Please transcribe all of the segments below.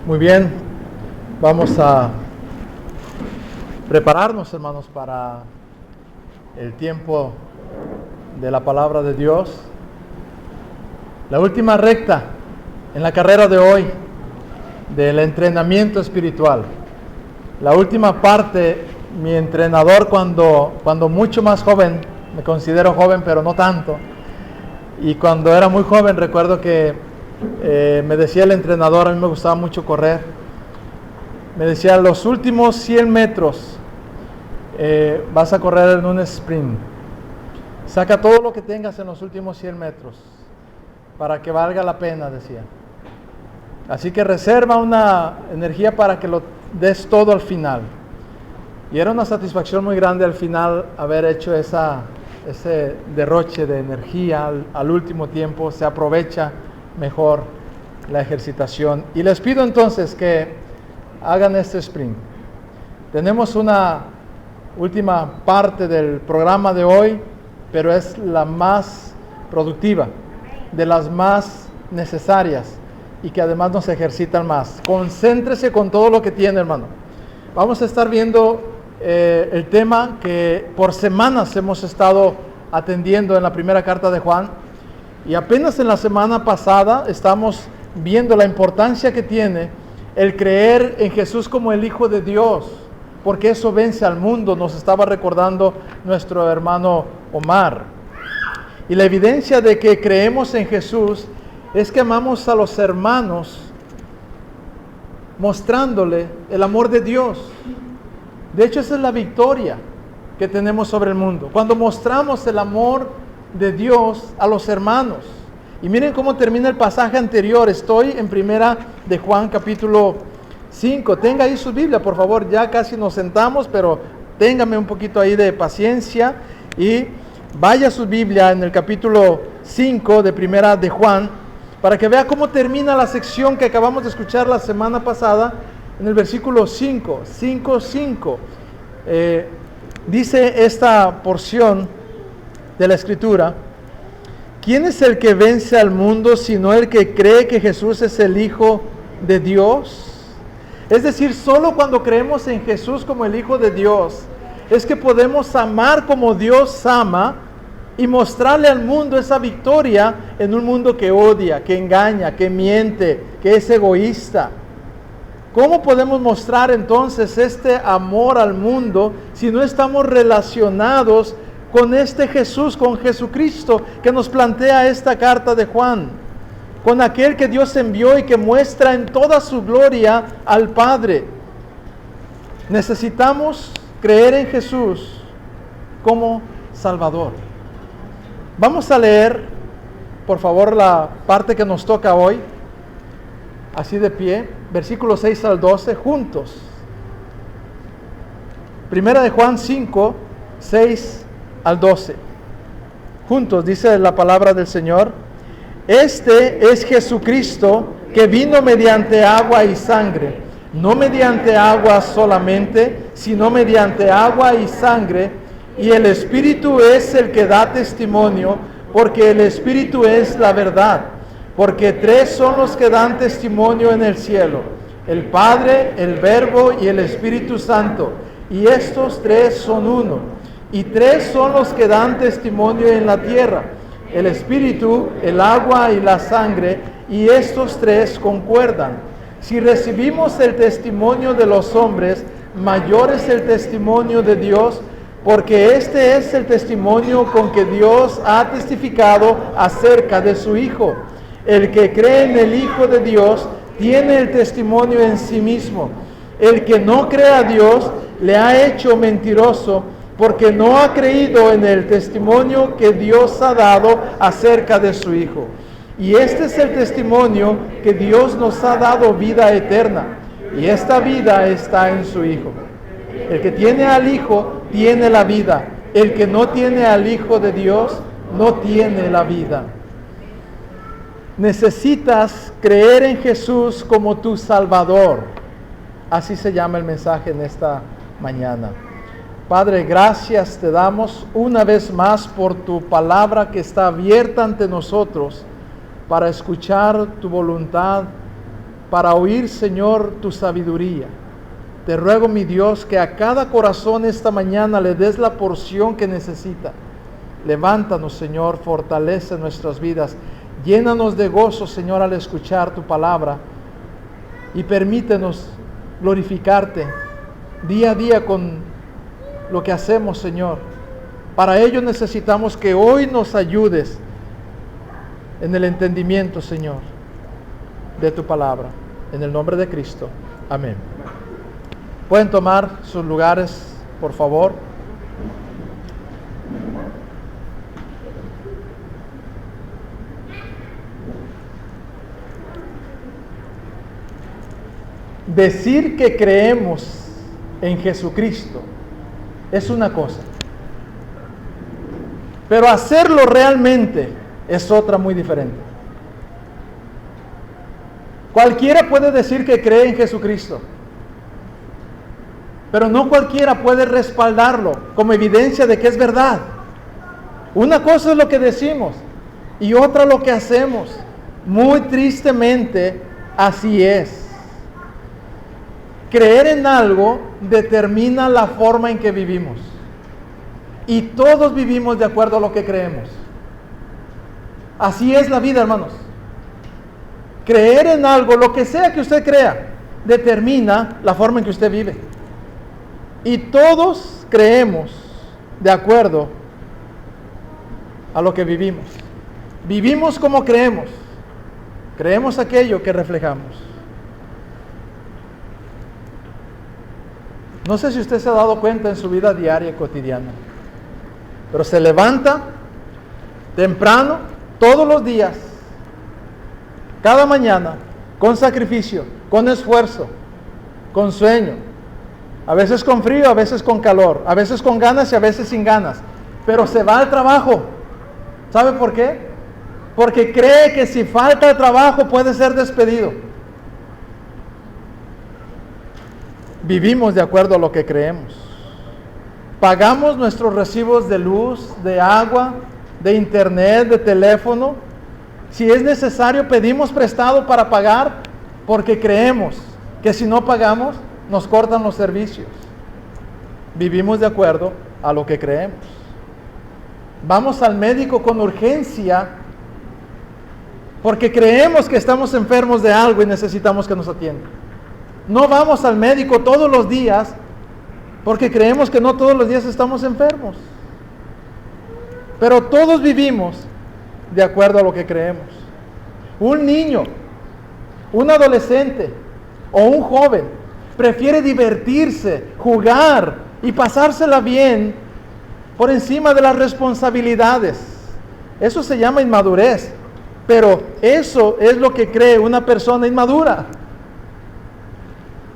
Muy bien, vamos a prepararnos, hermanos, para el tiempo de la palabra de Dios. La última recta en la carrera de hoy del entrenamiento espiritual. La última parte, mi entrenador cuando mucho más joven, me considero joven pero no tanto, y cuando era muy joven recuerdo que me decía el entrenador, a mí me gustaba mucho correr, me decía: los últimos 100 metros vas a correr en un sprint, saca todo lo que tengas en los últimos 100 metros para que valga la pena, decía. Así que reserva una energía para que lo des todo al final. Y era una satisfacción muy grande al final haber hecho ese derroche de energía al último tiempo. Se aprovecha mejor la ejercitación. Y les pido entonces que hagan este sprint. Tenemos una última parte del programa de hoy, pero es la más productiva, de las más necesarias y que además nos ejercitan más. Concéntrese con todo lo que tiene, hermano. Vamos a estar viendo el tema que por semanas hemos estado atendiendo en la primera carta de Juan, y apenas en la semana pasada estamos viendo la importancia que tiene el creer en Jesús como el Hijo de Dios, porque eso vence al mundo, nos estaba recordando nuestro hermano Omar. Y la evidencia de que creemos en Jesús es que amamos a los hermanos mostrándole el amor de Dios. De hecho, esa es la victoria que tenemos sobre el mundo, cuando mostramos el amor de Dios a los hermanos. Y miren cómo termina el pasaje anterior. Estoy en primera de Juan capítulo 5. Tenga ahí su Biblia, por favor. Ya casi nos sentamos, pero téngame un poquito ahí de paciencia y vaya a su Biblia en el capítulo 5 de primera de Juan, para que vea cómo termina la sección que acabamos de escuchar la semana pasada en el versículo 5. Dice esta porción de la Escritura: ¿quién es el que vence al mundo sino el que cree que Jesús es el Hijo de Dios? Es decir, solo cuando creemos en Jesús como el Hijo de Dios es que podemos amar como Dios ama y mostrarle al mundo esa victoria en un mundo que odia, que engaña, que miente, que es egoísta. ¿Cómo podemos mostrar entonces este amor al mundo si no estamos relacionados con este Jesús, con Jesucristo que nos plantea esta carta de Juan, con aquel que Dios envió y que muestra en toda su gloria al Padre? Necesitamos creer en Jesús como Salvador. Vamos a leer, por favor, la parte que nos toca hoy, así de pie, versículos 6 al 12, juntos. Primera de Juan 5, 6 al 12. Juntos dice la palabra del Señor: este es Jesucristo, que vino mediante agua y sangre, no mediante agua solamente, sino mediante agua y sangre, y el Espíritu es el que da testimonio, porque el Espíritu es la verdad. Porque tres son los que dan testimonio en el cielo: el Padre, el Verbo y el Espíritu Santo, y estos tres son uno. Y tres son los que dan testimonio en la tierra: el Espíritu, el agua y la sangre, y estos tres concuerdan. Si recibimos el testimonio de los hombres, mayor es el testimonio de Dios, porque este es el testimonio con que Dios ha testificado acerca de su Hijo. El que cree en el Hijo de Dios tiene el testimonio en sí mismo. El que no cree a Dios le ha hecho mentiroso, porque no ha creído en el testimonio que Dios ha dado acerca de su Hijo. Y este es el testimonio, que Dios nos ha dado vida eterna, y esta vida está en su Hijo. El que tiene al Hijo tiene la vida. El que no tiene al Hijo de Dios no tiene la vida. Necesitas creer en Jesús como tu Salvador. Así se llama el mensaje en esta mañana. Padre, gracias te damos una vez más por tu palabra que está abierta ante nosotros para escuchar tu voluntad para oír, Señor, tu sabiduría. Te ruego, mi Dios, que a cada corazón esta mañana le des la porción que necesita. Levántanos, Señor, fortalece nuestras vidas. Llénanos de gozo, Señor, al escuchar tu palabra. Y permítenos glorificarte día a día con lo que hacemos, Señor. Para ello necesitamos que hoy nos ayudes en el entendimiento, Señor, de tu palabra. En el nombre de Cristo. Amén. Pueden tomar sus lugares, por favor. Decir que creemos en Jesucristo es una cosa, pero hacerlo realmente es otra muy diferente. Cualquiera puede decir que cree en Jesucristo, pero no cualquiera puede respaldarlo como evidencia de que es verdad. Una cosa es lo que decimos y otra lo que hacemos. Muy tristemente, así es. Creer en algo determina la forma en que vivimos. Y todos vivimos de acuerdo a lo que creemos. Así es la vida, hermanos. Creer en algo, lo que sea que usted crea, determina la forma en que usted vive. Y todos creemos de acuerdo a lo que vivimos. Vivimos como creemos. Creemos aquello que reflejamos. No sé si usted se ha dado cuenta en su vida diaria y cotidiana, pero se levanta temprano todos los días, cada mañana, con sacrificio, con esfuerzo, con sueño, a veces con frío, a veces con calor, a veces con ganas y a veces sin ganas, pero se va al trabajo. ¿Sabe por qué? Porque cree que si falta trabajo puede ser despedido. Vivimos de acuerdo a lo que creemos. Pagamos nuestros recibos de luz, de agua, de internet, de teléfono. Si es necesario, pedimos prestado para pagar porque creemos que si no pagamos, nos cortan los servicios. Vivimos de acuerdo a lo que creemos. Vamos al médico con urgencia porque creemos que estamos enfermos de algo y necesitamos que nos atiendan. No vamos al médico todos los días porque creemos que no todos los días estamos enfermos. Pero todos vivimos de acuerdo a lo que creemos. Un niño, un adolescente o un joven prefiere divertirse, jugar y pasársela bien por encima de las responsabilidades. Eso se llama inmadurez, pero eso es lo que cree una persona inmadura.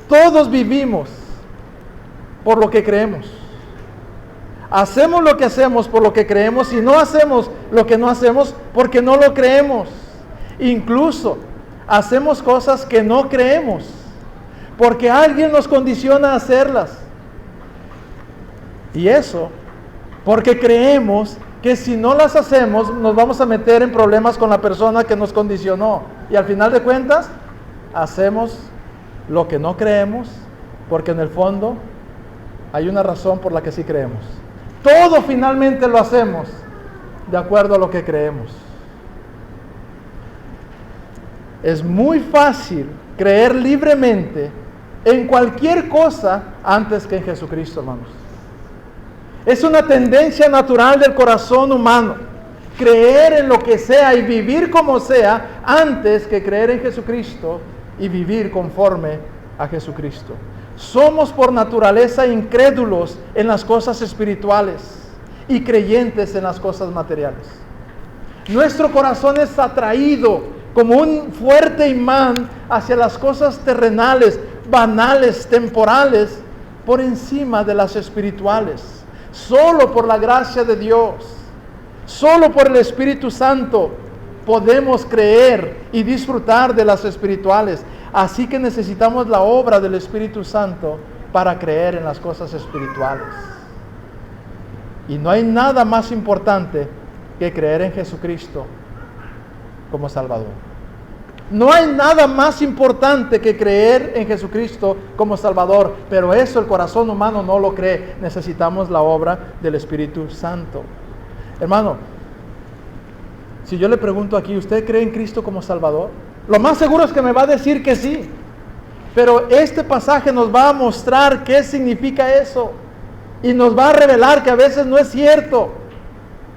Todos vivimos por lo que creemos. Hacemos lo que hacemos por lo que creemos y no hacemos lo que no hacemos porque no lo creemos. Incluso hacemos cosas que no creemos porque alguien nos condiciona a hacerlas. Y eso porque creemos que si no las hacemos nos vamos a meter en problemas con la persona que nos condicionó. Y al final de cuentas hacemos lo que no creemos porque en el fondo hay una razón por la que sí creemos. Todo finalmente lo hacemos de acuerdo a lo que creemos. Es muy fácil creer libremente en cualquier cosa antes que en Jesucristo, hermanos. Es una tendencia natural del corazón humano creer en lo que sea y vivir como sea antes que creer en Jesucristo y vivir conforme a Jesucristo. Somos por naturaleza incrédulos en las cosas espirituales y creyentes en las cosas materiales. Nuestro corazón es atraído como un fuerte imán hacia las cosas terrenales, banales, temporales, por encima de las espirituales. Solo por la gracia de Dios, solo por el Espíritu Santo podemos creer y disfrutar de las espirituales. Así que necesitamos la obra del Espíritu Santo para creer en las cosas espirituales. Y no hay nada más importante que creer en Jesucristo como Salvador. No hay nada más importante que creer en Jesucristo como Salvador, pero eso el corazón humano no lo cree. Necesitamos la obra del Espíritu Santo. Hermano, si yo le pregunto aquí, ¿usted cree en Cristo como Salvador? Lo más seguro es que me va a decir que sí. Pero este pasaje nos va a mostrar qué significa eso. Y nos va a revelar que a veces no es cierto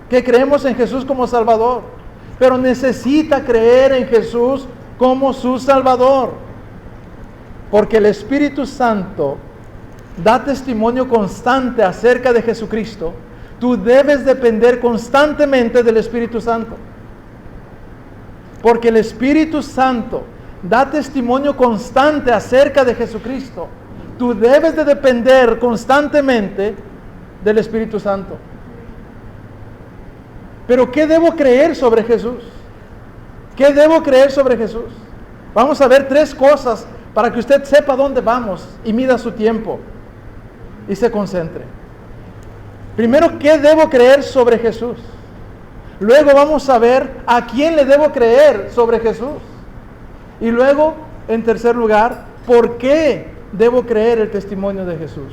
que creemos en Jesús como Salvador. Pero necesita creer en Jesús como su Salvador. Porque el Espíritu Santo da testimonio constante acerca de Jesucristo. Tú debes depender constantemente del Espíritu Santo. Porque el Espíritu Santo da testimonio constante acerca de Jesucristo. Tú debes de depender constantemente del Espíritu Santo. Pero ¿qué debo creer sobre Jesús? ¿Qué debo creer sobre Jesús? Vamos a ver 3 cosas para que usted sepa dónde vamos y mida su tiempo y se concentre. Primero, ¿qué debo creer sobre Jesús? Luego vamos a ver a quién le debo creer sobre Jesús. Y luego, en tercer lugar, ¿por qué debo creer el testimonio de Jesús?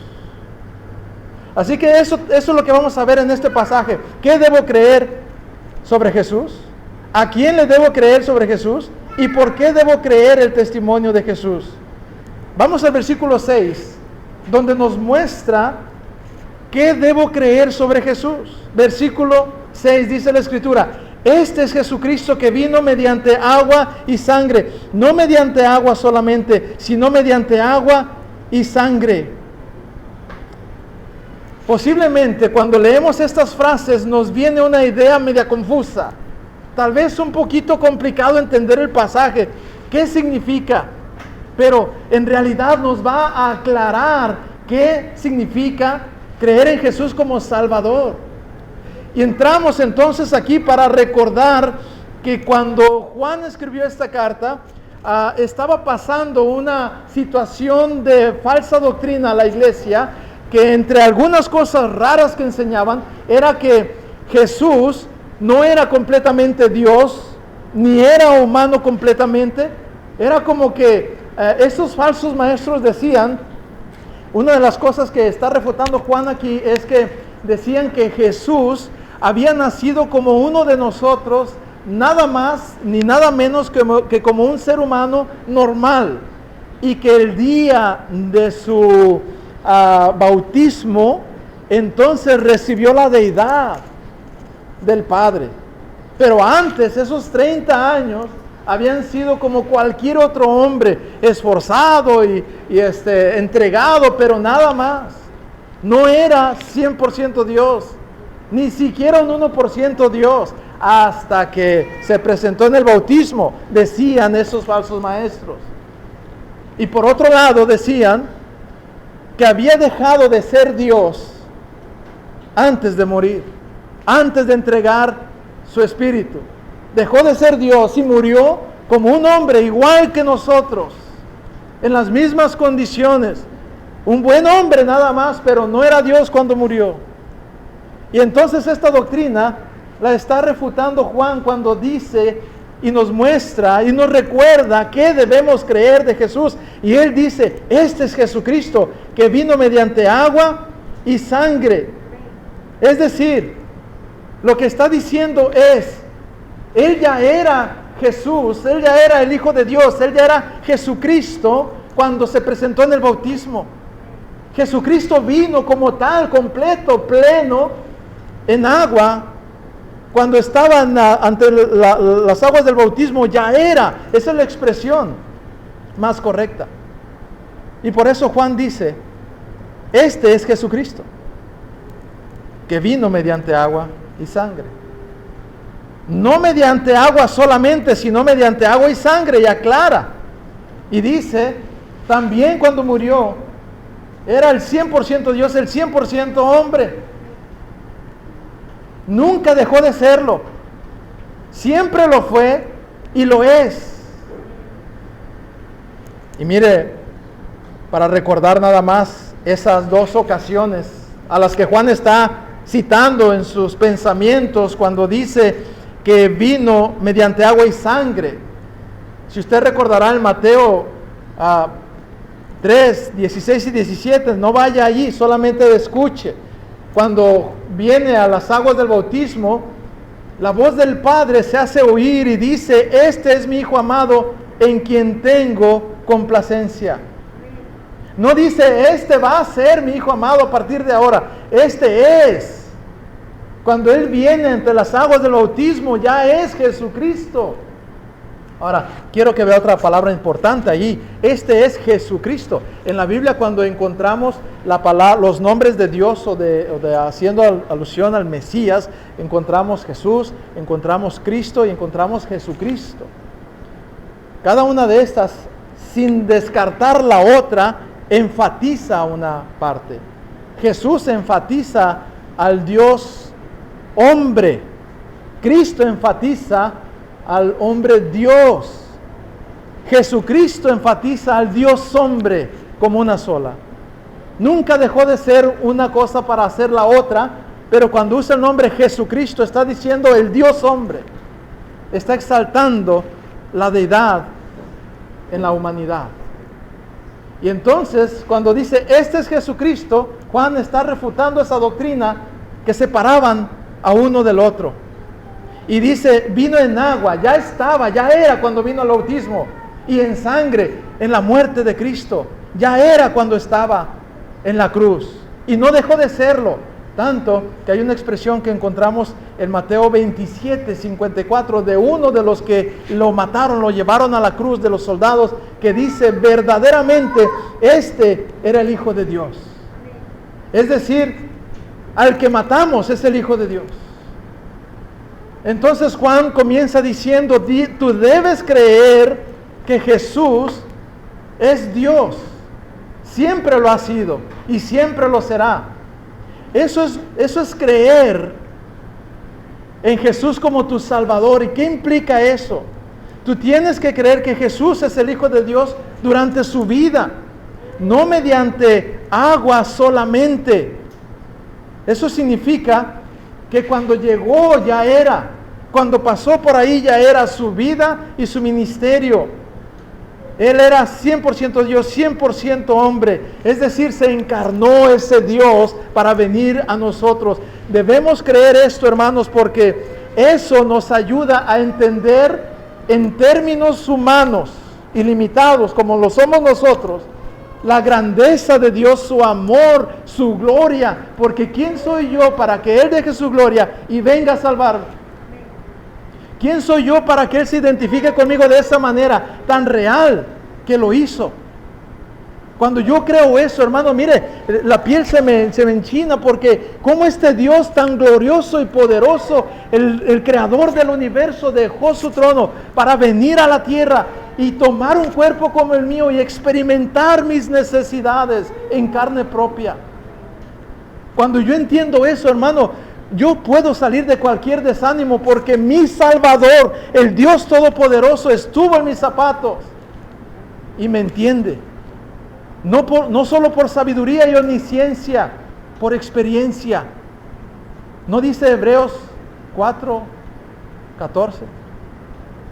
Así que eso es lo que vamos a ver en este pasaje. ¿Qué debo creer sobre Jesús? ¿A quién le debo creer sobre Jesús? ¿Y por qué debo creer el testimonio de Jesús? Vamos al versículo 6, donde nos muestra qué debo creer sobre Jesús. Versículo 6 dice la Escritura: este es Jesucristo que vino mediante agua y sangre, no mediante agua solamente, sino mediante agua y sangre. Posiblemente cuando leemos estas frases nos viene una idea media confusa, tal vez un poquito complicado entender el pasaje, qué significa, pero en realidad nos va a aclarar qué significa creer en Jesús como Salvador. Y entramos entonces aquí para recordar que cuando Juan escribió esta carta, estaba pasando una situación de falsa doctrina a la iglesia, que entre algunas cosas raras que enseñaban, era que Jesús no era completamente Dios, ni era humano completamente. Era como que estos falsos maestros decían, una de las cosas que está refutando Juan aquí es que decían que Jesús había nacido como uno de nosotros, nada más ni nada menos que como un ser humano normal, y que el día de su bautismo entonces recibió la deidad del Padre. Pero antes, esos 30 años habían sido como cualquier otro hombre, esforzado y entregado, pero nada más. No era 100% Dios, ni siquiera un 1% Dios, hasta que se presentó en el bautismo, decían esos falsos maestros. Y por otro lado decían que había dejado de ser Dios antes de morir, antes de entregar su espíritu. Dejó de ser Dios y murió como un hombre igual que nosotros, en las mismas condiciones. Un buen hombre nada más, pero no era Dios cuando murió. Y entonces esta doctrina la está refutando Juan cuando dice y nos muestra y nos recuerda qué debemos creer de Jesús. Y él dice: este es Jesucristo que vino mediante agua y sangre. Es decir, lo que está diciendo es, él ya era Jesús, él ya era el Hijo de Dios, él ya era Jesucristo cuando se presentó en el bautismo. Jesucristo vino como tal, completo, pleno, en agua. Cuando estaba ante las aguas del bautismo, ya era. Esa es la expresión más correcta. Y por eso Juan dice: este es Jesucristo, que vino mediante agua y sangre. No mediante agua solamente, sino mediante agua y sangre, y aclara. Y dice, también cuando murió, era el 100% Dios, el 100% hombre. Nunca dejó de serlo. Siempre lo fue y lo es. Y mire, para recordar nada más esas 2 ocasiones a las que Juan está citando en sus pensamientos cuando dice que vino mediante agua y sangre. Si usted recordará en Mateo 3, 16 y 17, no vaya allí, solamente escuche. Cuando viene a las aguas del bautismo, la voz del Padre se hace oír y dice: este es mi Hijo amado, en quien tengo complacencia. No dice: este va a ser mi Hijo amado a partir de ahora. Este es. Cuando Él viene entre las aguas del bautismo, ya es Jesucristo. Ahora, quiero que vea otra palabra importante allí. Este es Jesucristo. En la Biblia, cuando encontramos los nombres de Dios haciendo alusión al Mesías, encontramos Jesús, encontramos Cristo y encontramos Jesucristo. Cada una de estas, sin descartar la otra, enfatiza una parte. Jesús enfatiza al Dios hombre. Cristo enfatiza al hombre Dios. Jesucristo enfatiza al Dios hombre como una sola. Nunca dejó de ser una cosa para hacer la otra, pero cuando usa el nombre Jesucristo está diciendo el Dios hombre. Está exaltando la deidad en la humanidad. Y entonces, cuando dice este es Jesucristo, Juan está refutando esa doctrina que separaban a uno del otro. Y dice: vino en agua, ya era cuando vino al bautismo, y en sangre, en la muerte de Cristo, ya era cuando estaba en la cruz, y no dejó de serlo, tanto que hay una expresión que encontramos en Mateo 27, 54, de uno de los que lo mataron, lo llevaron a la cruz, de los soldados, que dice: verdaderamente este era el Hijo de Dios. Es decir, al que matamos es el Hijo de Dios. Entonces Juan comienza diciendo: tú debes creer que Jesús es Dios. Siempre lo ha sido y siempre lo será. Eso es creer en Jesús como tu Salvador. ¿Y qué implica eso? Tú tienes que creer que Jesús es el Hijo de Dios durante su vida, no mediante agua solamente. Eso significa que cuando llegó ya era, cuando pasó por ahí ya era su vida y su ministerio. Él era 100% Dios, 100% hombre. Es decir, se encarnó ese Dios para venir a nosotros. Debemos creer esto, hermanos, porque eso nos ayuda a entender en términos humanos y limitados, como lo somos nosotros, la grandeza de Dios, su amor, su gloria. Porque ¿quién soy yo para que Él deje su gloria y venga a salvarme? ¿Quién soy yo para que Él se identifique conmigo de esa manera tan real que lo hizo? Cuando yo creo eso, hermano, mire, la piel se me enchina, porque como este Dios tan glorioso y poderoso, el creador del universo, dejó su trono para venir a la tierra y tomar un cuerpo como el mío y experimentar mis necesidades en carne propia. Cuando yo entiendo eso, hermano, yo puedo salir de cualquier desánimo, porque mi Salvador, el Dios Todopoderoso, estuvo en mis zapatos y me entiende. No solo por sabiduría y omnisciencia, por experiencia. ¿No dice Hebreos 4:14?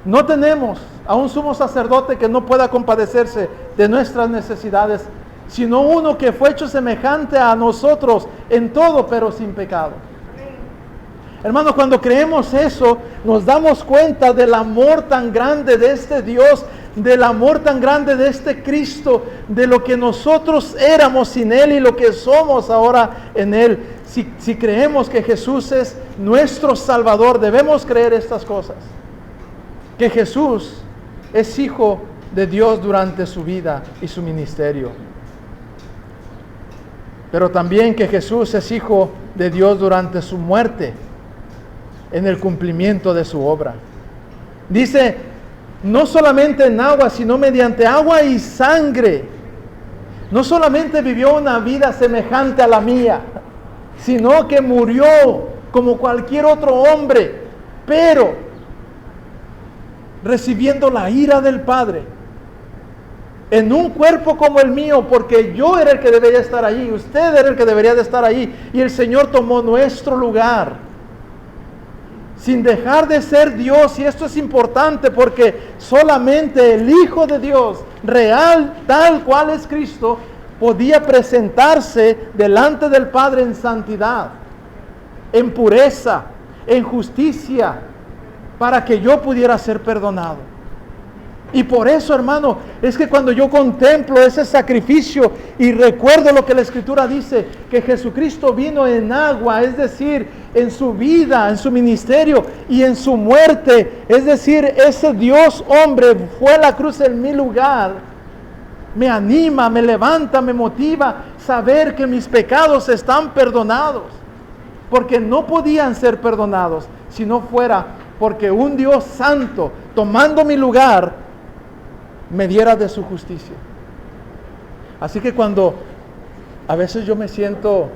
No tenemos a un sumo sacerdote que no pueda compadecerse de nuestras necesidades, sino uno que fue hecho semejante a nosotros en todo, pero sin pecado. Hermanos, cuando creemos eso, nos damos cuenta del amor tan grande de este Dios, del amor tan grande de este Cristo, de lo que nosotros éramos sin Él y lo que somos ahora en Él. Si creemos que Jesús es nuestro Salvador, debemos creer estas cosas. Que Jesús es Hijo de Dios durante su vida y su ministerio. Pero también que Jesús es Hijo de Dios durante su muerte, en el cumplimiento de su obra. Dice, no solamente en agua, sino mediante agua y sangre. No solamente vivió una vida semejante a la mía, sino que murió como cualquier otro hombre, pero recibiendo la ira del Padre, en un cuerpo como el mío, porque yo era el que debería estar allí, usted era el que debería de estar allí, y el Señor tomó nuestro lugar, sin dejar de ser Dios. Y esto es importante porque solamente el Hijo de Dios, real, tal cual es Cristo, podía presentarse delante del Padre en santidad, en pureza, en justicia, para que yo pudiera ser perdonado. Y por eso, hermano, es que cuando yo contemplo ese sacrificio y recuerdo lo que la Escritura dice, que Jesucristo vino en agua, es decir, en su vida, en su ministerio y en su muerte, es decir, ese Dios hombre fue a la cruz en mi lugar, me anima, me levanta, me motiva saber que mis pecados están perdonados, porque no podían ser perdonados si no fuera porque un Dios santo, tomando mi lugar, me diera de su justicia. Así que cuando a veces yo me siento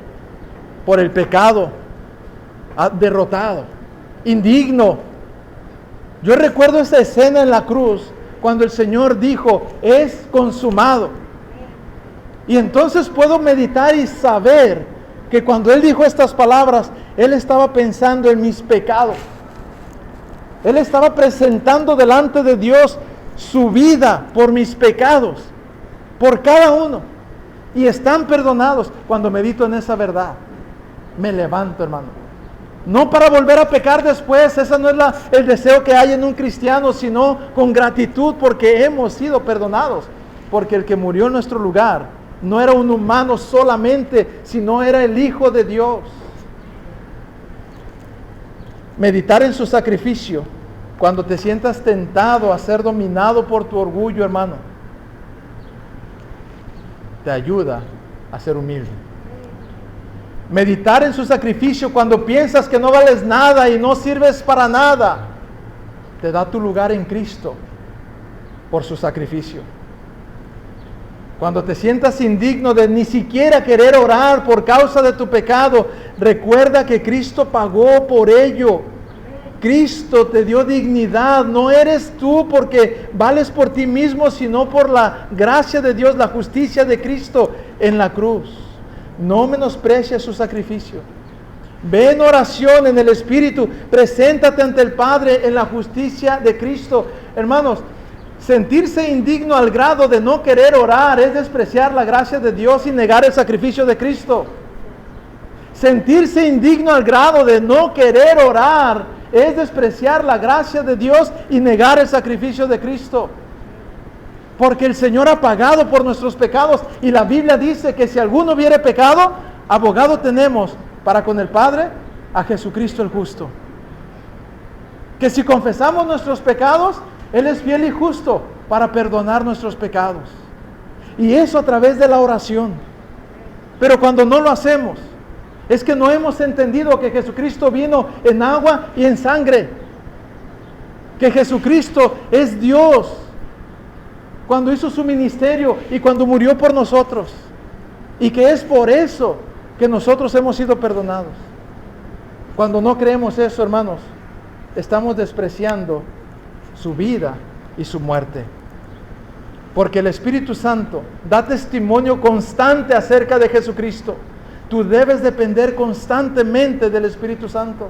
por el pecado derrotado, indigno, yo recuerdo esa escena en la cruz cuando el Señor dijo, es consumado. Y entonces puedo meditar y saber que cuando Él dijo estas palabras, Él estaba pensando en mis pecados. Él estaba presentando delante de Dios su vida por mis pecados, por cada uno, y están perdonados. Cuando medito en esa verdad, me levanto, hermano, no para volver a pecar después. Ese no es el deseo que hay en un cristiano, sino con gratitud porque hemos sido perdonados, porque el que murió en nuestro lugar no era un humano solamente, sino era el Hijo de Dios. Meditar en su sacrificio cuando te sientas tentado a ser dominado por tu orgullo, hermano, te ayuda a ser humilde. Meditar en su sacrificio cuando piensas que no vales nada y no sirves para nada, te da tu lugar en Cristo por su sacrificio. Cuando te sientas indigno de ni siquiera querer orar por causa de tu pecado, recuerda que Cristo pagó por ello. Cristo te dio dignidad. No eres tú porque vales por ti mismo, sino por la gracia de Dios, la justicia de Cristo en la cruz. No menosprecies su sacrificio. Ve en oración en el Espíritu, preséntate ante el Padre en la justicia de Cristo. Hermanos, sentirse indigno al grado de no querer orar es despreciar la gracia de Dios y negar el sacrificio de Cristo. Sentirse indigno al grado de no querer orar es despreciar la gracia de Dios y negar el sacrificio de Cristo. Porque el Señor ha pagado por nuestros pecados, y la Biblia dice que si alguno hubiere pecado, abogado tenemos para con el Padre, a Jesucristo el justo. Que si confesamos nuestros pecados, Él es fiel y justo para perdonar nuestros pecados. Y eso a través de la oración. Pero cuando no lo hacemos, es que no hemos entendido que Jesucristo vino en agua y en sangre. Que Jesucristo es Dios cuando hizo su ministerio y cuando murió por nosotros. Y que es por eso que nosotros hemos sido perdonados. Cuando no creemos eso, hermanos, estamos despreciando su vida y su muerte. Porque el Espíritu Santo da testimonio constante acerca de Jesucristo. Tú debes depender constantemente del Espíritu Santo.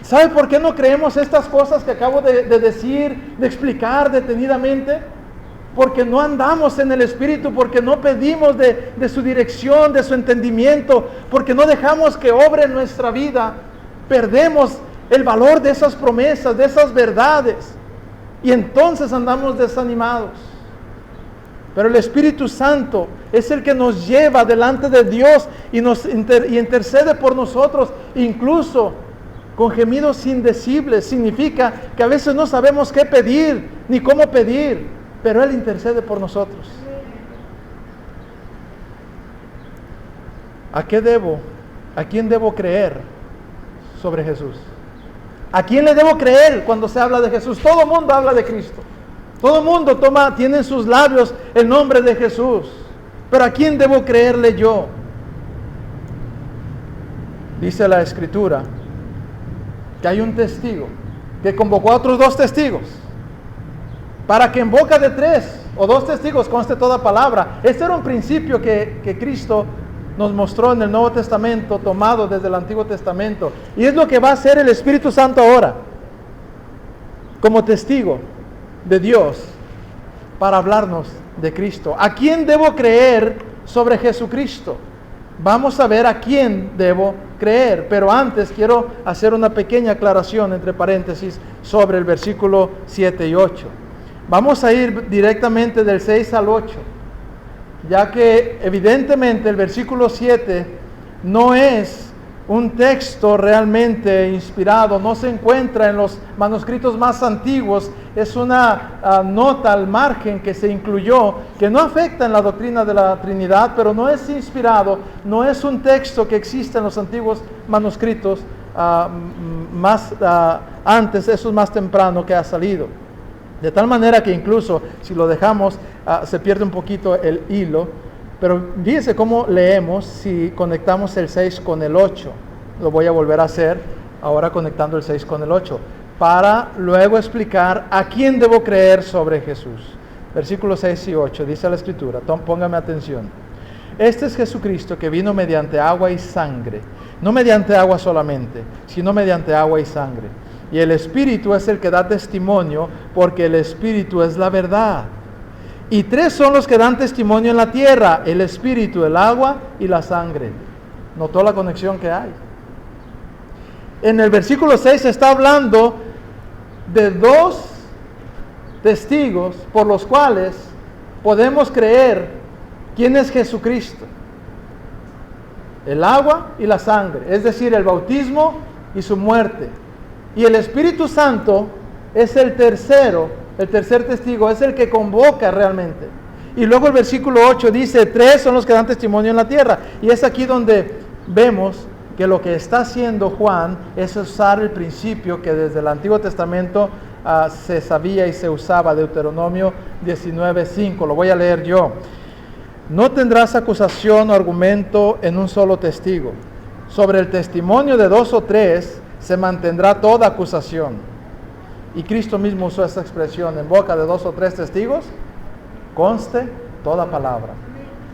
¿Sabe por qué no creemos estas cosas que acabo de decir, de explicar detenidamente? Porque no andamos en el Espíritu, porque no pedimos de su dirección, de su entendimiento, porque no dejamos que obre en nuestra vida. Perdemos el valor de esas promesas, de esas verdades, y entonces andamos desanimados. Pero el Espíritu Santo es el que nos lleva delante de Dios y intercede por nosotros, incluso con gemidos indecibles. Significa que a veces no sabemos qué pedir ni cómo pedir, pero Él intercede por nosotros. ¿A quién debo creer sobre Jesús? ¿A quién le debo creer cuando se habla de Jesús? Todo el mundo habla de Cristo. Todo el mundo tiene en sus labios el nombre de Jesús. Pero ¿a quién debo creerle yo? Dice la Escritura que hay un testigo que convocó a otros 2 testigos para que en boca de 3 o 2 testigos conste toda palabra. Este era un principio que Cristo nos mostró en el Nuevo Testamento, tomado desde el Antiguo Testamento. Y es lo que va a hacer el Espíritu Santo ahora, como testigo de Dios, para hablarnos de Cristo. ¿A quién debo creer sobre Jesucristo? Vamos a ver a quién debo creer, pero antes quiero hacer una pequeña aclaración entre paréntesis sobre el versículo 7 y 8. Vamos a ir directamente del 6 al 8, ya que evidentemente el versículo 7 no es un texto realmente inspirado, no se encuentra en los manuscritos más antiguos, es una nota al margen que se incluyó, que no afecta en la doctrina de la Trinidad, pero no es inspirado, no es un texto que existe en los antiguos manuscritos antes, eso es más temprano que ha salido. De tal manera que incluso si lo dejamos, se pierde un poquito el hilo. Pero fíjense cómo leemos si conectamos el 6 con el 8. Lo voy a volver a hacer ahora conectando el 6 con el 8. Para luego explicar a quién debo creer sobre Jesús. Versículos 6 y 8 dice la Escritura. Póngame atención. Este es Jesucristo que vino mediante agua y sangre. No mediante agua solamente, sino mediante agua y sangre. Y el Espíritu es el que da testimonio, porque el Espíritu es la verdad. Y tres son los que dan testimonio en la tierra: el Espíritu, el agua y la sangre. ¿Notó la conexión que hay? En el versículo 6 se está hablando de dos testigos por los cuales podemos creer quién es Jesucristo: el agua y la sangre, es decir, el bautismo y su muerte. Y el Espíritu Santo es el tercer testigo, es el que convoca realmente. Y luego el versículo 8 dice, tres son los que dan testimonio en la tierra. Y es aquí donde vemos que lo que está haciendo Juan es usar el principio que desde el Antiguo Testamento se sabía y se usaba, Deuteronomio 19:5. Lo voy a leer yo. No tendrás acusación o argumento en un solo testigo. Sobre el testimonio de dos o tres se mantendrá toda acusación. Y Cristo mismo usó esa expresión: en boca de dos o tres testigos conste toda palabra.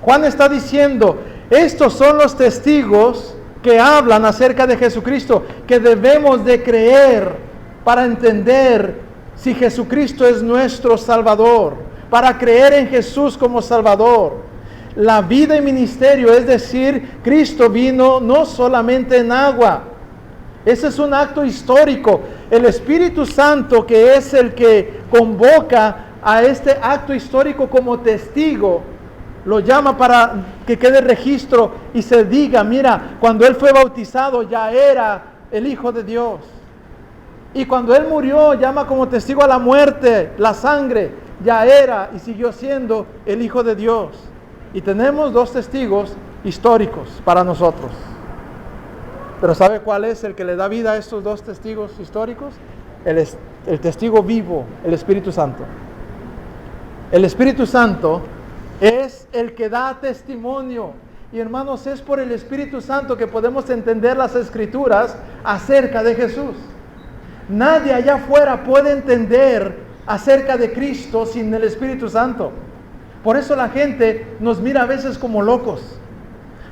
Juan está diciendo, estos son los testigos que hablan acerca de Jesucristo, que debemos de creer para entender si Jesucristo es nuestro Salvador, para creer en Jesús como Salvador. La vida y ministerio, es decir, Cristo vino no solamente en agua. Ese es un acto histórico. El Espíritu Santo, que es el que convoca a este acto histórico como testigo, lo llama para que quede registro y se diga, mira, cuando Él fue bautizado ya era el Hijo de Dios. Y cuando Él murió, llama como testigo a la muerte, la sangre, ya era y siguió siendo el Hijo de Dios. Y tenemos dos testigos históricos para nosotros. Pero ¿sabe cuál es el que le da vida a estos dos testigos históricos? El testigo vivo, el Espíritu Santo. El Espíritu Santo es el que da testimonio. Y hermanos, es por el Espíritu Santo que podemos entender las Escrituras acerca de Jesús. Nadie allá afuera puede entender acerca de Cristo sin el Espíritu Santo. Por eso la gente nos mira a veces como locos.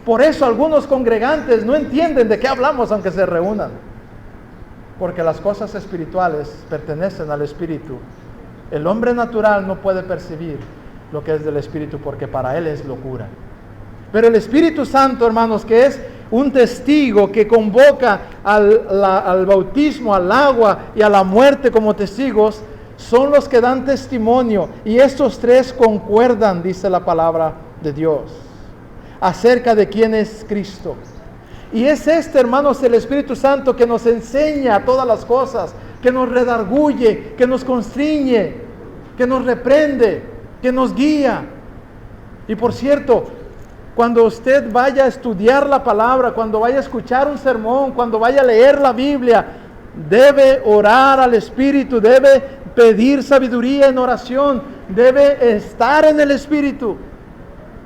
Por eso algunos congregantes no entienden de qué hablamos aunque se reúnan. Porque las cosas espirituales pertenecen al Espíritu. El hombre natural no puede percibir lo que es del Espíritu porque para él es locura. Pero el Espíritu Santo, hermanos, que es un testigo que convoca al bautismo, al agua y a la muerte como testigos, son los que dan testimonio. Y estos tres concuerdan, dice la palabra de Dios, acerca de quién es Cristo. Y es hermanos, el Espíritu Santo que nos enseña todas las cosas, que nos redarguye, que nos constriñe, que nos reprende, que nos guía. Y por cierto, cuando usted vaya a estudiar la palabra, cuando vaya a escuchar un sermón, cuando vaya a leer la Biblia, debe orar al Espíritu, debe pedir sabiduría en oración, debe estar en el Espíritu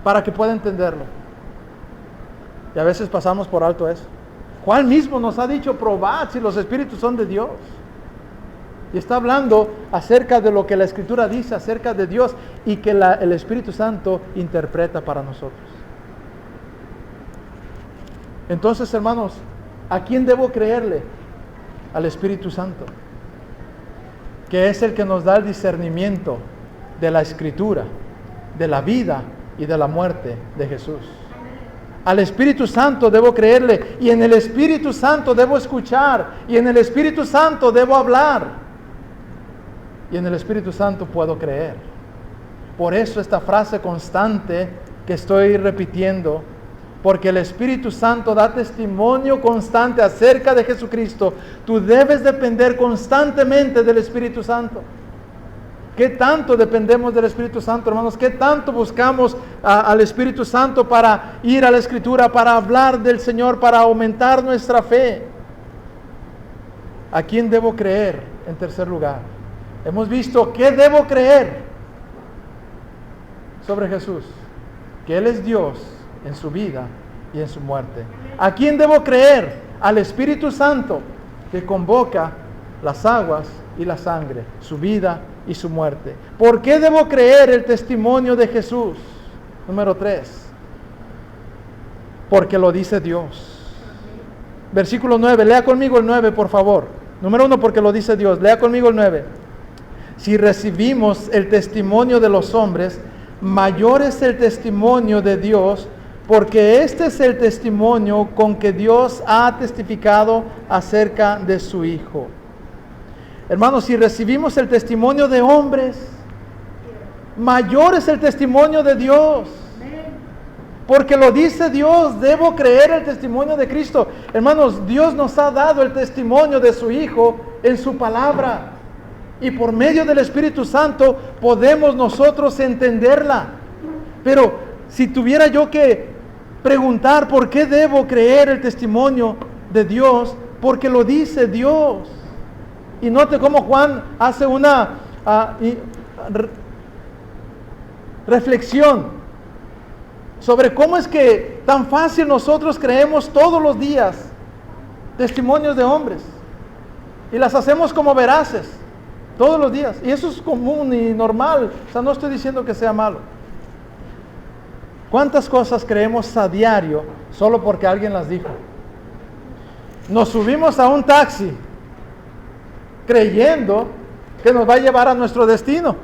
para que pueda entenderlo. Y a veces pasamos por alto eso. Juan mismo nos ha dicho, probad si los espíritus son de Dios. Y está hablando acerca de lo que la Escritura dice acerca de Dios y que el Espíritu Santo interpreta para nosotros. Entonces, hermanos, ¿a quién debo creerle? Al Espíritu Santo, que es el que nos da el discernimiento de la Escritura, de la vida y de la muerte de Jesús. Al Espíritu Santo debo creerle, y en el Espíritu Santo debo escuchar, y en el Espíritu Santo debo hablar, y en el Espíritu Santo puedo creer. Por eso esta frase constante que estoy repitiendo, porque el Espíritu Santo da testimonio constante acerca de Jesucristo. Tú debes depender constantemente del Espíritu Santo. ¿Qué tanto dependemos del Espíritu Santo, hermanos? ¿Qué tanto buscamos al Espíritu Santo para ir a la Escritura, para hablar del Señor, para aumentar nuestra fe? ¿A quién debo creer? En tercer lugar, hemos visto qué debo creer sobre Jesús, que Él es Dios en su vida y en su muerte. ¿A quién debo creer? Al Espíritu Santo, que convoca las aguas y la sangre, su vida y su muerte. ¿Por qué debo creer el testimonio de Jesús? Número 3. Porque lo dice Dios. Versículo 9, lea conmigo el 9, por favor. Número 1, porque lo dice Dios. Lea conmigo el 9. Si recibimos el testimonio de los hombres, mayor es el testimonio de Dios, porque este es el testimonio con que Dios ha testificado acerca de su Hijo. Hermanos, si recibimos el testimonio de hombres, mayor es el testimonio de Dios. Porque lo dice Dios, debo creer el testimonio de Cristo. Hermanos, Dios nos ha dado el testimonio de su Hijo en su palabra. Y por medio del Espíritu Santo podemos nosotros entenderla. Pero si tuviera yo que preguntar por qué debo creer el testimonio de Dios, porque lo dice Dios. Y note cómo Juan hace una reflexión sobre cómo es que tan fácil nosotros creemos todos los días testimonios de hombres y las hacemos como veraces todos los días, y eso es común y normal. O sea, no estoy diciendo que sea malo. ¿Cuántas cosas creemos a diario solo porque alguien las dijo? Nos subimos a un taxi creyendo que nos va a llevar a nuestro destino.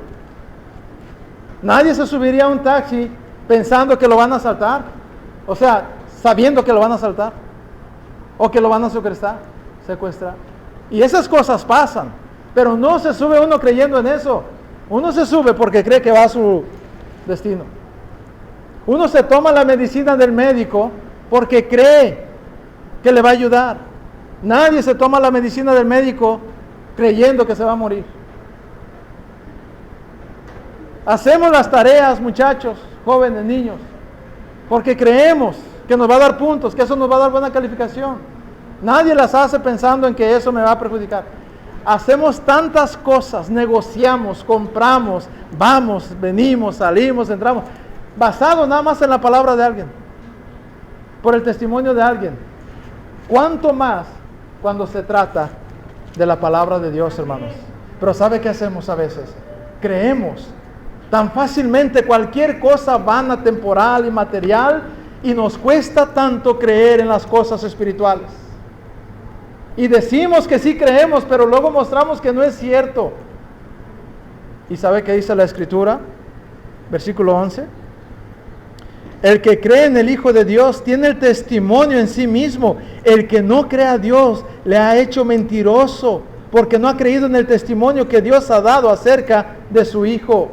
Nadie se subiría a un taxi pensando que lo van a asaltar, o sea, sabiendo que lo van a asaltar, o que lo van a secuestrar. Y esas cosas pasan, pero no se sube uno creyendo en eso. Uno se sube porque cree que va a su destino. Uno se toma la medicina del médico porque cree que le va a ayudar. Nadie se toma la medicina del médico creyendo que se va a morir. Hacemos las tareas, muchachos, jóvenes, niños, porque creemos que nos va a dar puntos, que eso nos va a dar buena calificación. Nadie las hace pensando en que eso me va a perjudicar. Hacemos tantas cosas, negociamos, compramos, vamos, venimos, salimos, entramos, basado nada más en la palabra de alguien, por el testimonio de alguien. ¿Cuánto más cuando se trata de la palabra de Dios, hermanos? Pero ¿sabe qué hacemos a veces? Creemos tan fácilmente cualquier cosa vana, temporal y material, y nos cuesta tanto creer en las cosas espirituales. Y decimos que sí creemos, pero luego mostramos que no es cierto. ¿Y sabe qué dice la Escritura? Versículo 11. El que cree en el Hijo de Dios tiene el testimonio en sí mismo. El que no cree a Dios le ha hecho mentiroso, porque no ha creído en el testimonio que Dios ha dado acerca de su Hijo.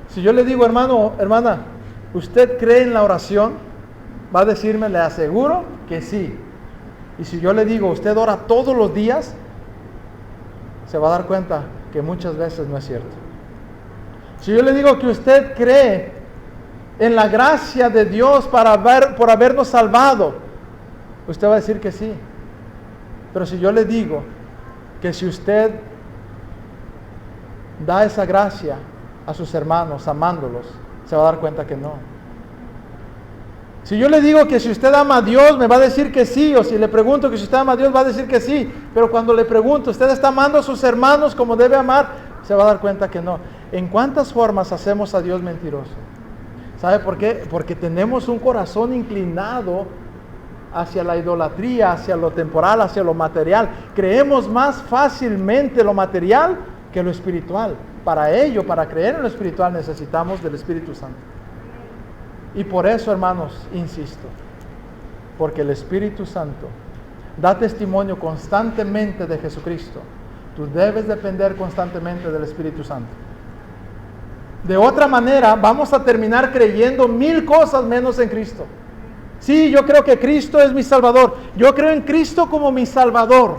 Si yo le digo, hermano, hermana, ¿usted cree en la oración? Va a decirme, le aseguro que sí. Y si yo le digo, ¿usted ora todos los días? Se va a dar cuenta que muchas veces no es cierto. Si yo le digo que usted cree en la gracia de Dios por habernos salvado, usted va a decir que sí. Pero si yo le digo que si usted da esa gracia a sus hermanos, amándolos, se va a dar cuenta que no. Si yo le digo que si usted ama a Dios, me va a decir que sí, o si le pregunto que si usted ama a Dios, va a decir que sí, pero cuando le pregunto, ¿usted está amando a sus hermanos como debe amar? Se va a dar cuenta que no. ¿En cuántas formas hacemos a Dios mentiroso? ¿Sabe por qué? Porque tenemos un corazón inclinado hacia la idolatría, hacia lo temporal, hacia lo material. Creemos más fácilmente lo material que lo espiritual. Para ello, para creer en lo espiritual, necesitamos del Espíritu Santo. Y por eso, hermanos, insisto, porque el Espíritu Santo da testimonio constantemente de Jesucristo. Tú debes depender constantemente del Espíritu Santo. De otra manera, vamos a terminar creyendo 1000 cosas menos en Cristo. Sí, yo creo que Cristo es mi Salvador. Yo creo en Cristo como mi Salvador.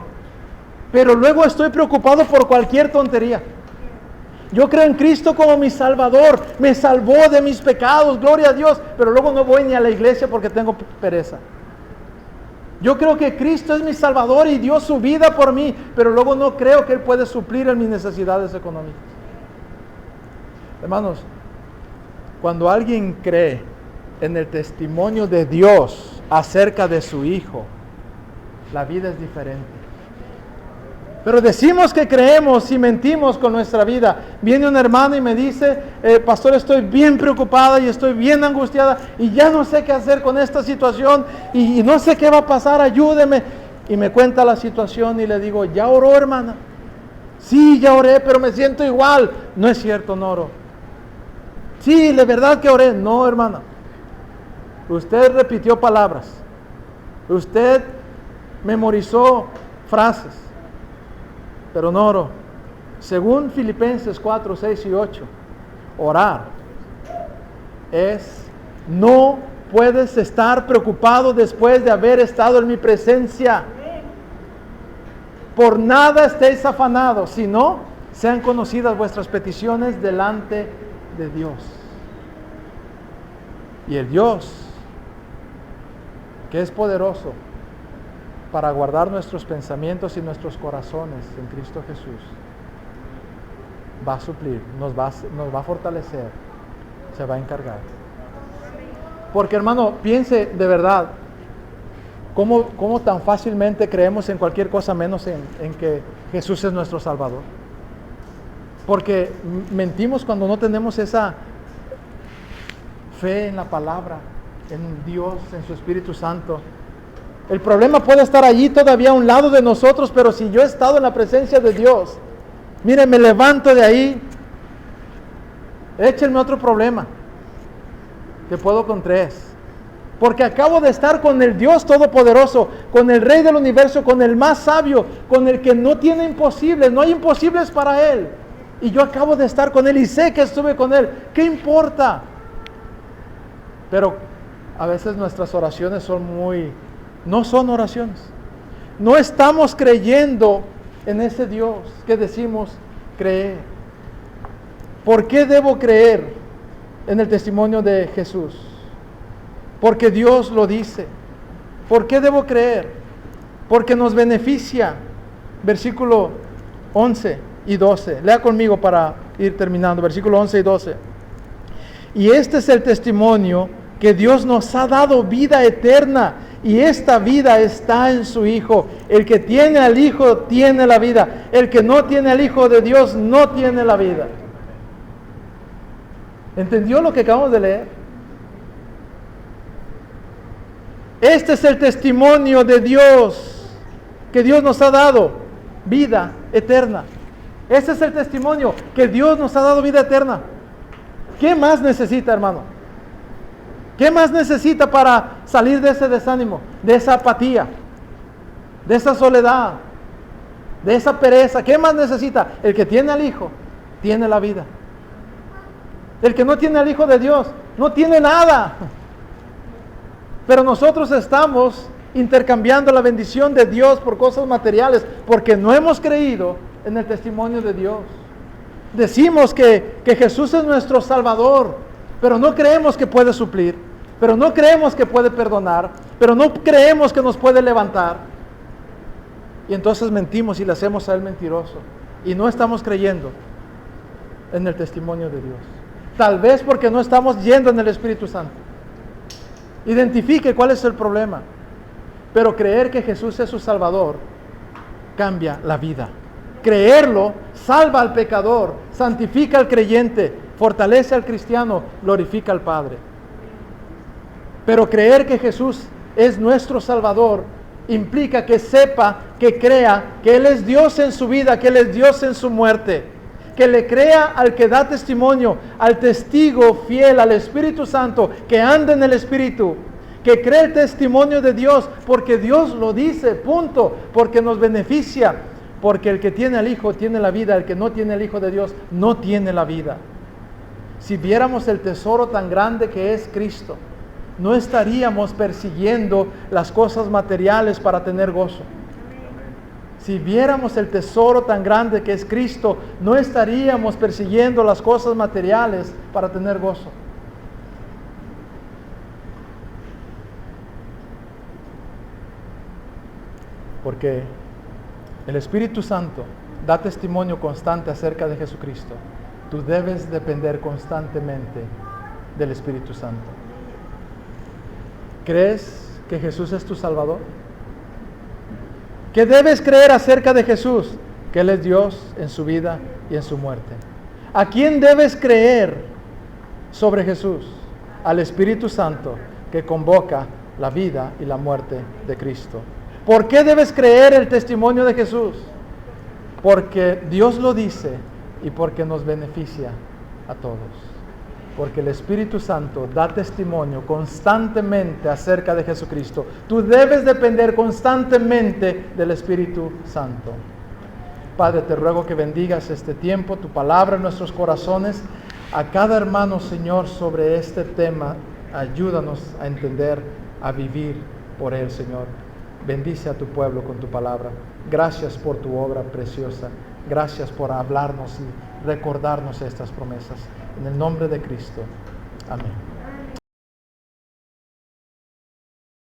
Pero luego estoy preocupado por cualquier tontería. Yo creo en Cristo como mi Salvador. Me salvó de mis pecados, gloria a Dios. Pero luego no voy ni a la iglesia porque tengo pereza. Yo creo que Cristo es mi Salvador y dio su vida por mí. Pero luego no creo que Él puede suplir en mis necesidades económicas. Hermanos, cuando alguien cree en el testimonio de Dios acerca de su Hijo, la vida es diferente. Pero decimos que creemos y mentimos con nuestra vida. Viene un hermano y me dice, pastor, estoy bien preocupada y estoy bien angustiada y ya no sé qué hacer con esta situación y no sé qué va a pasar, ayúdeme. Y me cuenta la situación y le digo, ¿ya oró, hermana? Sí, ya oré, pero me siento igual. No es cierto, no oró. Sí, de verdad que oré. No, hermana. Usted repitió palabras. Usted memorizó frases. Pero no oró. Según Filipenses 4, 6 y 8, orar es: no puedes estar preocupado después de haber estado en mi presencia. Por nada estéis afanados, sino sean conocidas vuestras peticiones delante de Dios. Y el Dios, que es poderoso para guardar nuestros pensamientos y nuestros corazones en Cristo Jesús, va a suplir, nos va a fortalecer, se va a encargar. Porque, hermano, piense de verdad, ¿cómo tan fácilmente creemos en cualquier cosa menos en que Jesús es nuestro Salvador? Porque mentimos cuando no tenemos esa fe en la palabra, en Dios, en su Espíritu Santo. El problema puede estar allí todavía a un lado de nosotros, pero si yo he estado en la presencia de Dios, mire, me levanto de ahí, échenme otro problema, que puedo con 3. Porque acabo de estar con el Dios Todopoderoso, con el Rey del Universo, con el más sabio, con el que no tiene imposibles, no hay imposibles para Él. Y yo acabo de estar con Él y sé que estuve con Él. ¿Qué importa? Pero a veces nuestras oraciones no son oraciones. No estamos creyendo en ese Dios que decimos creer. ¿Por qué debo creer en el testimonio de Jesús? Porque Dios lo dice. ¿Por qué debo creer? Porque nos beneficia. Versículo 11 y 12. Lea conmigo para ir terminando. Versículo 11 y 12. Y este es el testimonio, que Dios nos ha dado vida eterna, y esta vida está en su Hijo. El que tiene al Hijo tiene la vida. El que no tiene al Hijo de Dios no tiene la vida. ¿Entendió lo que acabamos de leer? Este es el testimonio de Dios, que Dios nos ha dado vida eterna. Este es el testimonio, que Dios nos ha dado vida eterna. ¿Qué más necesita, hermano? ¿Qué más necesita para salir de ese desánimo, de esa apatía, de esa soledad, de esa pereza? ¿Qué más necesita? El que tiene al Hijo, tiene la vida. El que no tiene al Hijo de Dios, no tiene nada. Pero nosotros estamos intercambiando la bendición de Dios por cosas materiales, porque no hemos creído en el testimonio de Dios. Decimos que Jesús es nuestro Salvador, pero no creemos que puede suplir, pero no creemos que puede perdonar, pero no creemos que nos puede levantar. Y entonces mentimos y le hacemos a Él mentiroso. Y no estamos creyendo en el testimonio de Dios. Tal vez porque no estamos yendo en el Espíritu Santo. Identifique cuál es el problema. Pero creer que Jesús es su Salvador cambia la vida. Creerlo salva al pecador, santifica al creyente, fortalece al cristiano, glorifica al Padre. Pero creer que Jesús es nuestro Salvador implica que sepa, que crea que Él es Dios en su vida, que Él es Dios en su muerte. Que le crea al que da testimonio, al testigo fiel, al Espíritu Santo, que anda en el Espíritu. Que cree el testimonio de Dios, porque Dios lo dice, punto. Porque nos beneficia. Porque el que tiene al Hijo tiene la vida, el que no tiene el Hijo de Dios no tiene la vida. Si viéramos el tesoro tan grande que es Cristo, no estaríamos persiguiendo las cosas materiales para tener gozo. Si viéramos el tesoro tan grande que es Cristo, no estaríamos persiguiendo las cosas materiales para tener gozo. Porque el Espíritu Santo da testimonio constante acerca de Jesucristo. Tú debes depender constantemente del Espíritu Santo. ¿Crees que Jesús es tu Salvador? ¿Qué debes creer acerca de Jesús? Que Él es Dios en su vida y en su muerte. ¿A quién debes creer sobre Jesús? Al Espíritu Santo, que convoca la vida y la muerte de Cristo. ¿Por qué debes creer el testimonio de Jesús? Porque Dios lo dice y porque nos beneficia a todos. Porque el Espíritu Santo da testimonio constantemente acerca de Jesucristo. Tú debes depender constantemente del Espíritu Santo. Padre, te ruego que bendigas este tiempo, tu palabra en nuestros corazones. A cada hermano, Señor, sobre este tema, ayúdanos a entender, a vivir por él, Señor. Bendice a tu pueblo con tu palabra. Gracias por tu obra preciosa. Gracias por hablarnos y recordarnos estas promesas. En el nombre de Cristo. Amén.